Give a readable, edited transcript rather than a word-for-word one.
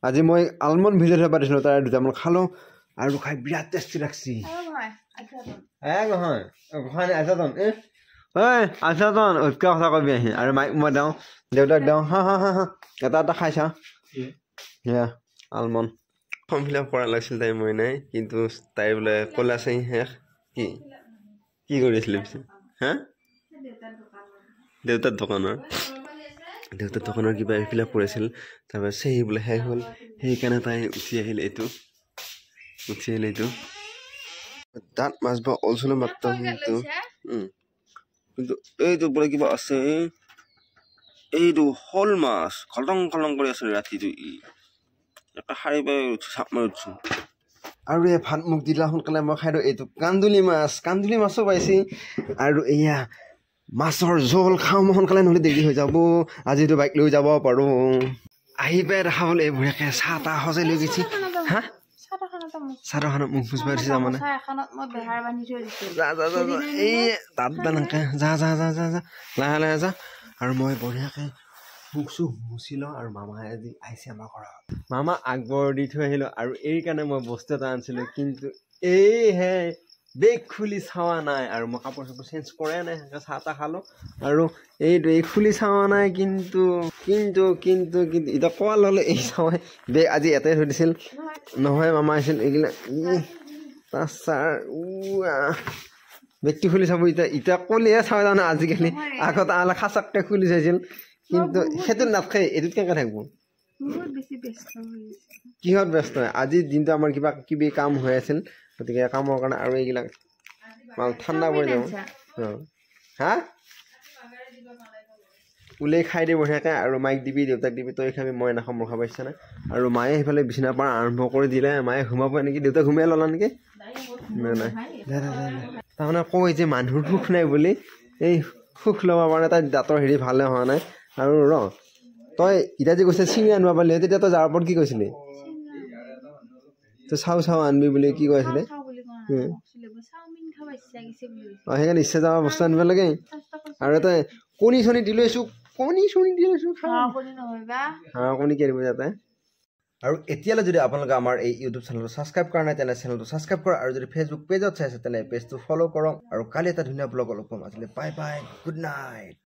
আজি মই আলমণ্ড ভিডিঅ'ত পাতিছিলোঁ তাৰে দুটামান খালোঁ আৰু খাই বিৰাট টেষ্টি লাগছি নহয় আছাতন উৎকা কথা কবি আহি আৰু মাইক মই দিওঁ দেউতাক দিওঁ হা হা হা হা এটা এটা খাইছা সেয়া আলমণ্ড ফৰ্ম ফিল আপ কৰা লাগিছিল তাই মই নাই কিন্তু তাই বোলে ক'লে আছে শেষ কি কি কৰিছিলে পিছে হা দেউতাৰ দোকানৰ কিবা ফিল আপ কৰিছিল তাৰপৰা চেহি বোলে শেষ হ'ল সেইকাৰণে তাই উঠি আহিল এইটো দাঁত মাছব অলচলো মাত্ৰ কিন্তু এইটো বোলে কিবা আছে এইটো শ'ল মাছ খলং খলং কৰি আছে ৰাতিটো এটা শাৰী পাই চাপ মাৰি উঠছো আৰু এই ভাত মোক দিলা সোনকালে মই খাই দিওঁ এইটো কান্দুলি মাছো পাইছি আৰু এয়া মাছৰ জোল খাওঁ মই সোনকালে নহ'লে দেৰি হৈ যাব আজিতো বাইক লৈ যাব পাৰোঁ আহি পাই দেখা বোলে এইবোৰকে চাহ তাহ সজাই লৈ গৈছে হা চাহখানত মুখ ফুচ পাইছে তাৰমানে এই তাত এনেকৈ যা লাহে লাহে যা আৰু মই বঢ়িয়াকৈ মুখ চুখ মুচি লওঁ আৰু মামাই আজি আহিছে আমাৰ ঘৰত মামা আগবৰ দি থৈ আহিলোঁ আৰু এই কাৰণে মই বস্তু এটা আনিছিলোঁ কিন্তু এইহে বেগ খুলি চাৱা নাই আৰু মই কাপোৰ চাপোৰ চেঞ্জ কৰাই নাই সেনেকৈ চাহ তাহ খালোঁ আৰু এইটো এই খুলি চাৱা নাই কিন্তু এতিয়া কোৱাল হ'লে এই চাৱাই বেগ আজি এটাই থৈ দিছিল নহয় মামা আহিছিল এইগিলা ছাৰ বেগটো খুলি চাব এতিয়া ক'লিহে চাওঁ জানো আজিকালি আগত আলা খাচাককৈ খুলি চাইছিল কিন্তু সেইটোত নাথাকে এইটোত কেনেকৈ থাকিব কিহত ব্যস্ত আজিৰ দিনটো আমাৰ কিবা কিবি কাম হৈ আছিল গতিকে কামৰ কাৰণে আৰু এইবিলাক মাল ঠাণ্ডা পৰি যাব হা ওলাই খাই দিব বঢ়িয়াকৈ আৰু মাইক দিবি দেউতাক দিবি তই খাবি মই নাখাম মোৰ খাব ইচ্ছা নাই আৰু মায়ে সেইফালে বিচনাৰ পৰা আৰম্ভ কৰি দিলে মায়ে ঘুমাব নেকি দেউতাক ঘুমাই ল'লা নেকি নাই তাৰমানে কয় যে মানুহৰ সুখ নাই বুলি এই সুখ ল'ব কাৰণে তাই দাঁতৰ হেৰি ভালে হোৱা নাই আৰু তই এতিয়া যে কৈছে চিঙি আনিব পাৰিলি তেতিয়া তই যাৰ ওপৰত কি কৈছিলি তই চাও আনবি বুলি কি কৈ আছিলে সেইকাৰণে ইচ্ছা যাব বস্তু আনিব লাগে আৰু তই কণী চণী দি লৈছোঁ কণী কি আনিব যাতে আৰু এতিয়ালৈ যদি আপোনালোকে আমাৰ এই ইউটিউব চেনেলটো ছাবস্ক্ৰাইব কৰা নাই তেনে চেনেলটো ছাবস্ক্ৰাইব কৰক আৰু যদি ফেচবুক পেজত চাইছে তেনে পেজটো ফ'ল' কৰক আৰু কালি এটা ধুনীয়া ব্লগ লগ পাম আজিলৈ বাই বাই গুড নাইট